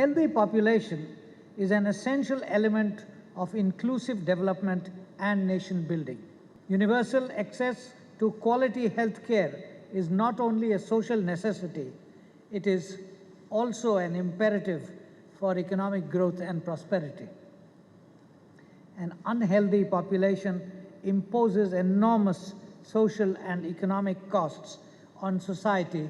healthy population is an essential element of inclusive development and nation building. Universal access to quality health care is not only a social necessity, it is also an imperative for economic growth and prosperity. An unhealthy population imposes enormous social and economic costs on society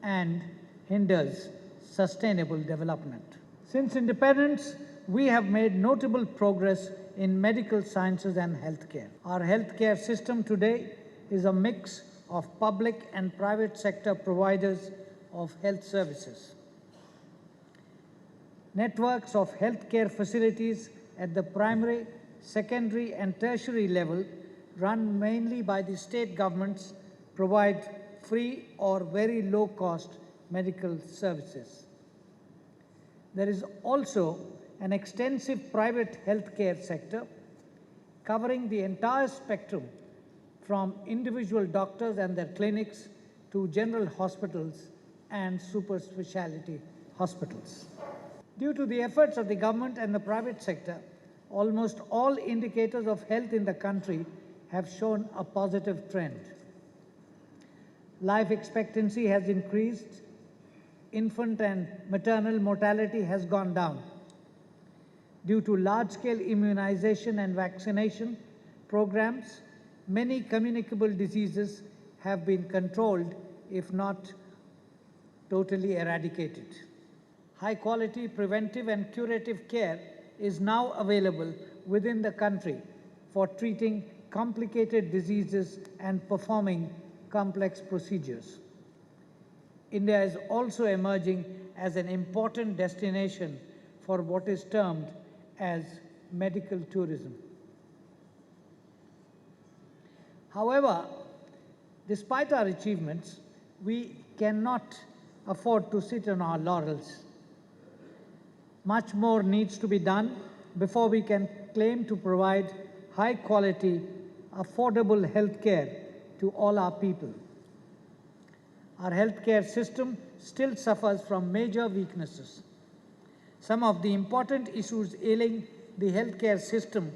and hinders sustainable development. Since independence, we have made notable progress in medical sciences and healthcare. Our healthcare system today is a mix of public and private sector providers of health services. Networks of healthcare facilities at the primary, secondary and tertiary level, run mainly by the state governments, provide free or very low-cost medical services. There is also an extensive private healthcare sector covering the entire spectrum from individual doctors and their clinics to general hospitals and super specialty hospitals. Due to the efforts of the government and the private sector, almost all indicators of health in the country have shown a positive trend. Life expectancy has increased, infant and maternal mortality has gone down. Due to large-scale immunization and vaccination programs, many communicable diseases have been controlled, if not totally eradicated. High-quality preventive and curative care is now available within the country for treating complicated diseases and performing complex procedures. India is also emerging as an important destination for what is termed as medical tourism. However, despite our achievements, we cannot afford to sit on our laurels. Much more needs to be done before we can claim to provide high-quality, affordable health care to all our people. Our healthcare system still suffers from major weaknesses. Some of the important issues ailing the healthcare system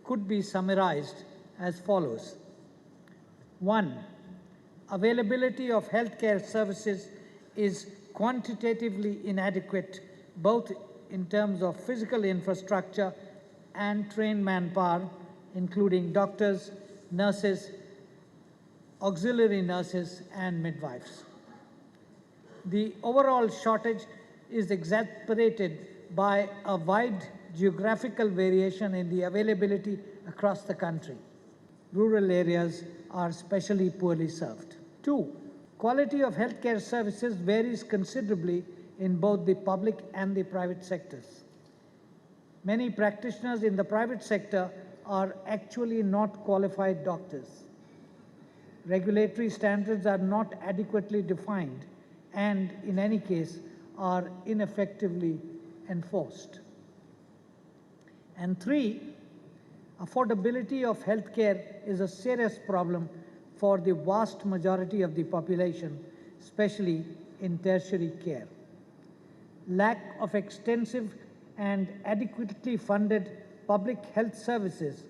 could be summarized as follows. 1. Availability of healthcare services is quantitatively inadequate, both in terms of physical infrastructure and trained manpower, including doctors, nurses, auxiliary nurses, and midwives. The overall shortage is exacerbated by a wide geographical variation in the availability across the country. Rural areas are especially poorly served. 2. Quality of healthcare services varies considerably in both the public and the private sectors. Many practitioners in the private sector are actually not qualified doctors. Regulatory standards are not adequately defined and, in any case, are ineffectively enforced. And 3, affordability of healthcare is a serious problem for the vast majority of the population, especially in tertiary care. Lack of extensive and adequately funded public health services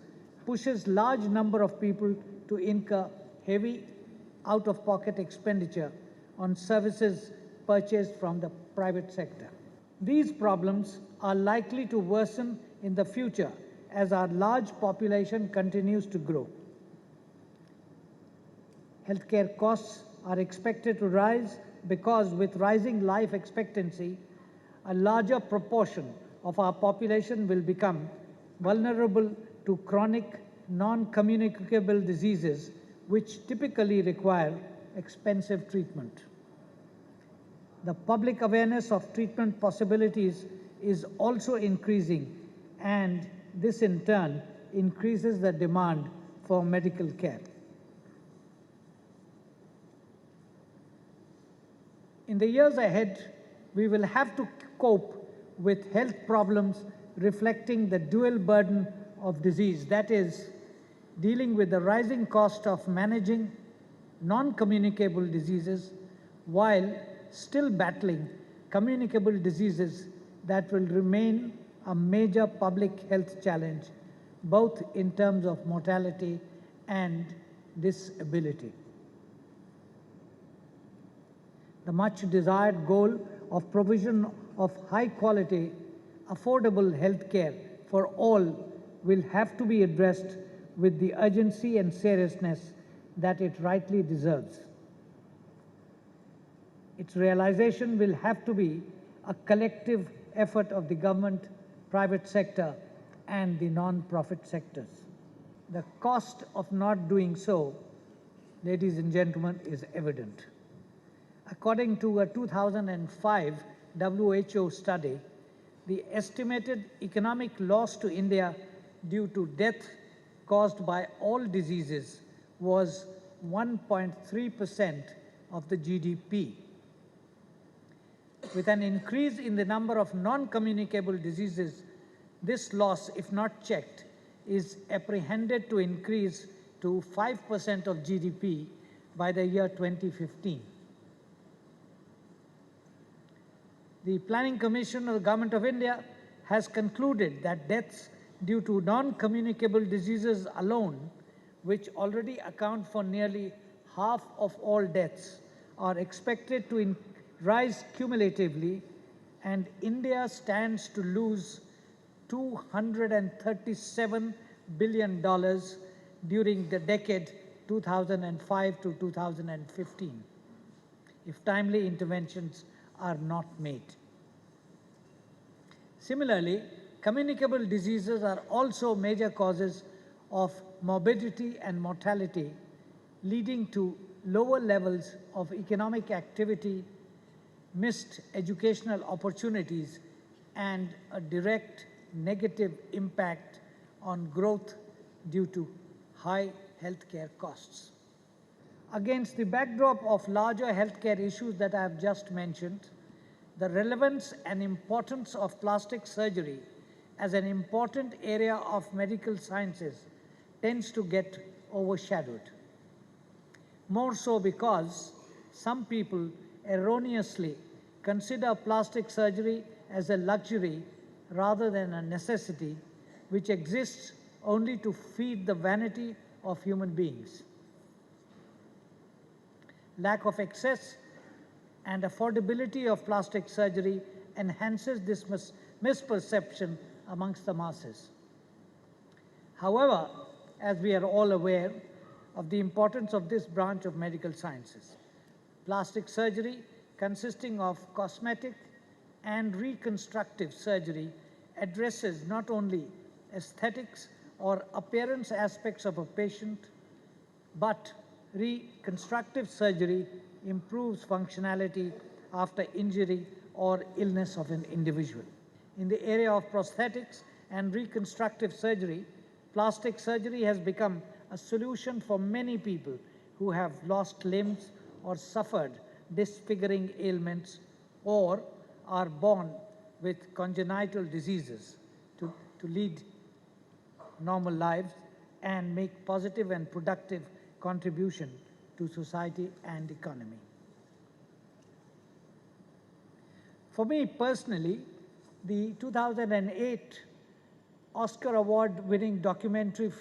pushes large number of people to incur heavy out-of-pocket expenditure on services purchased from the private sector. These problems are likely to worsen in the future as our large population continues to grow. Healthcare costs are expected to rise because with rising life expectancy, a larger proportion of our population will become vulnerable to chronic, non-communicable diseases which typically require expensive treatment. The public awareness of treatment possibilities is also increasing, and this in turn increases the demand for medical care. In the years ahead, we will have to cope with health problems reflecting the dual burden of disease, that is, dealing with the rising cost of managing non-communicable diseases while still battling communicable diseases that will remain a major public health challenge, both in terms of mortality and disability. The much desired goal of provision of high quality, affordable health care for all will have to be addressed with the urgency and seriousness that it rightly deserves. Its realization will have to be a collective effort of the government, private sector, and the non-profit sectors. The cost of not doing so, ladies and gentlemen, is evident. According to a 2005 WHO study, the estimated economic loss to India due to death caused by all diseases was 1.3% of the GDP. With an increase in the number of non-communicable diseases, this loss, if not checked, is apprehended to increase to 5% of GDP by the year 2015. The Planning Commission of the Government of India has concluded that deaths due to non-communicable diseases alone, which already account for nearly half of all deaths, are expected to rise cumulatively, and India stands to lose $237 billion during the decade 2005 to 2015, if timely interventions are not made. Similarly, communicable diseases are also major causes of morbidity and mortality, leading to lower levels of economic activity, missed educational opportunities, and a direct negative impact on growth due to high healthcare costs. Against the backdrop of larger healthcare issues that I have just mentioned, the relevance and importance of plastic surgery as an important area of medical sciences tends to get overshadowed. More so because some people erroneously consider plastic surgery as a luxury rather than a necessity, which exists only to feed the vanity of human beings. Lack of access and affordability of plastic surgery enhances this misperception amongst the masses. However, as we are all aware of the importance of this branch of medical sciences, plastic surgery, consisting of cosmetic and reconstructive surgery, addresses not only aesthetics or appearance aspects of a patient, but reconstructive surgery improves functionality after injury or illness of an individual. In the area of prosthetics and reconstructive surgery, plastic surgery has become a solution for many people who have lost limbs or suffered disfiguring ailments or are born with congenital diseases to lead normal lives and make positive and productive contribution to society and economy. For me personally, the 2008 Oscar Award-winning documentary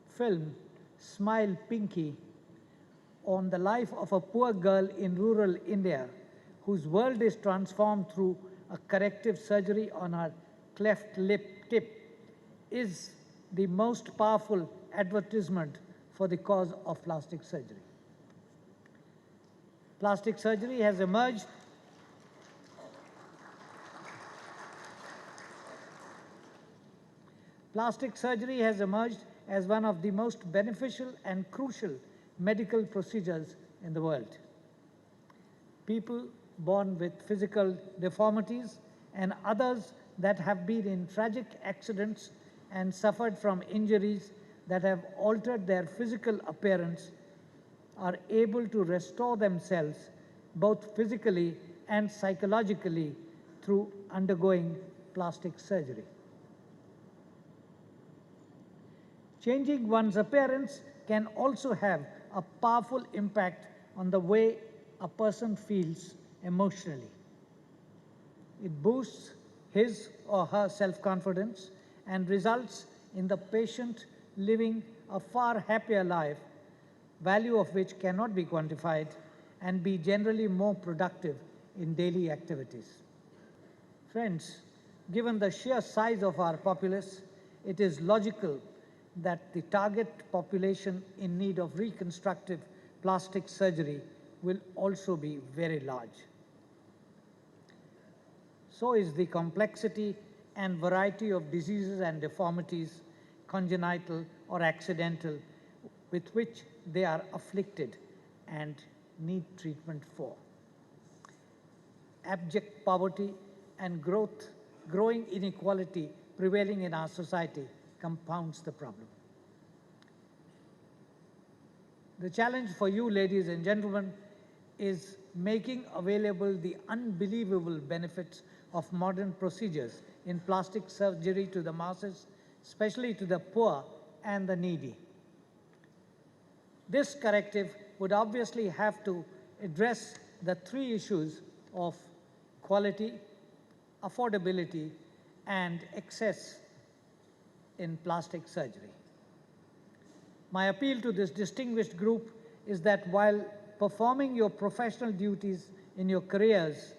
film, Smile Pinky, on the life of a poor girl in rural India whose world is transformed through a corrective surgery on her cleft lip tip, is the most powerful advertisement for the cause of plastic surgery. Plastic surgery has emerged as one of the most beneficial and crucial medical procedures in the world. People born with physical deformities and others that have been in tragic accidents and suffered from injuries that have altered their physical appearance are able to restore themselves both physically and psychologically through undergoing plastic surgery. Changing one's appearance can also have a powerful impact on the way a person feels emotionally. It boosts his or her self-confidence and results in the patient living a far happier life, value of which cannot be quantified, and be generally more productive in daily activities. Friends, given the sheer size of our populace, it is logical that the target population in need of reconstructive plastic surgery will also be very large. So is the complexity and variety of diseases and deformities, congenital or accidental, with which they are afflicted and need treatment for. Abject poverty and growing inequality prevailing in our society compounds the problem. The challenge for you, ladies and gentlemen, is making available the unbelievable benefits of modern procedures in plastic surgery to the masses, especially to the poor and the needy. This corrective would obviously have to address the three issues of quality, affordability, and access in plastic surgery. My appeal to this distinguished group is that while performing your professional duties in your careers,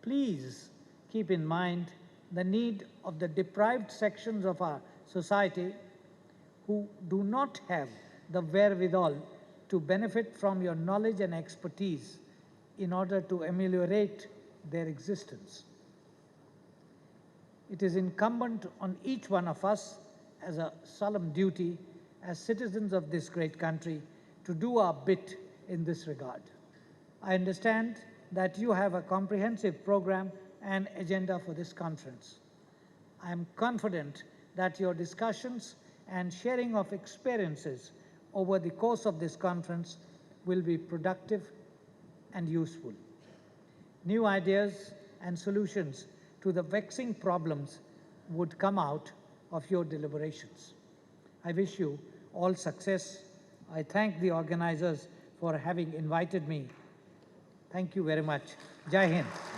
please keep in mind the need of the deprived sections of our society who do not have the wherewithal to benefit from your knowledge and expertise in order to ameliorate their existence. It is incumbent on each one of us as a solemn duty as citizens of this great country to do our bit in this regard. I understand that you have a comprehensive program and agenda for this conference. I am confident that your discussions and sharing of experiences over the course of this conference will be productive and useful. New ideas and solutions to the vexing problems would come out of your deliberations. I wish you all success. I thank the organizers for having invited me. Thank you very much. Jai Hind.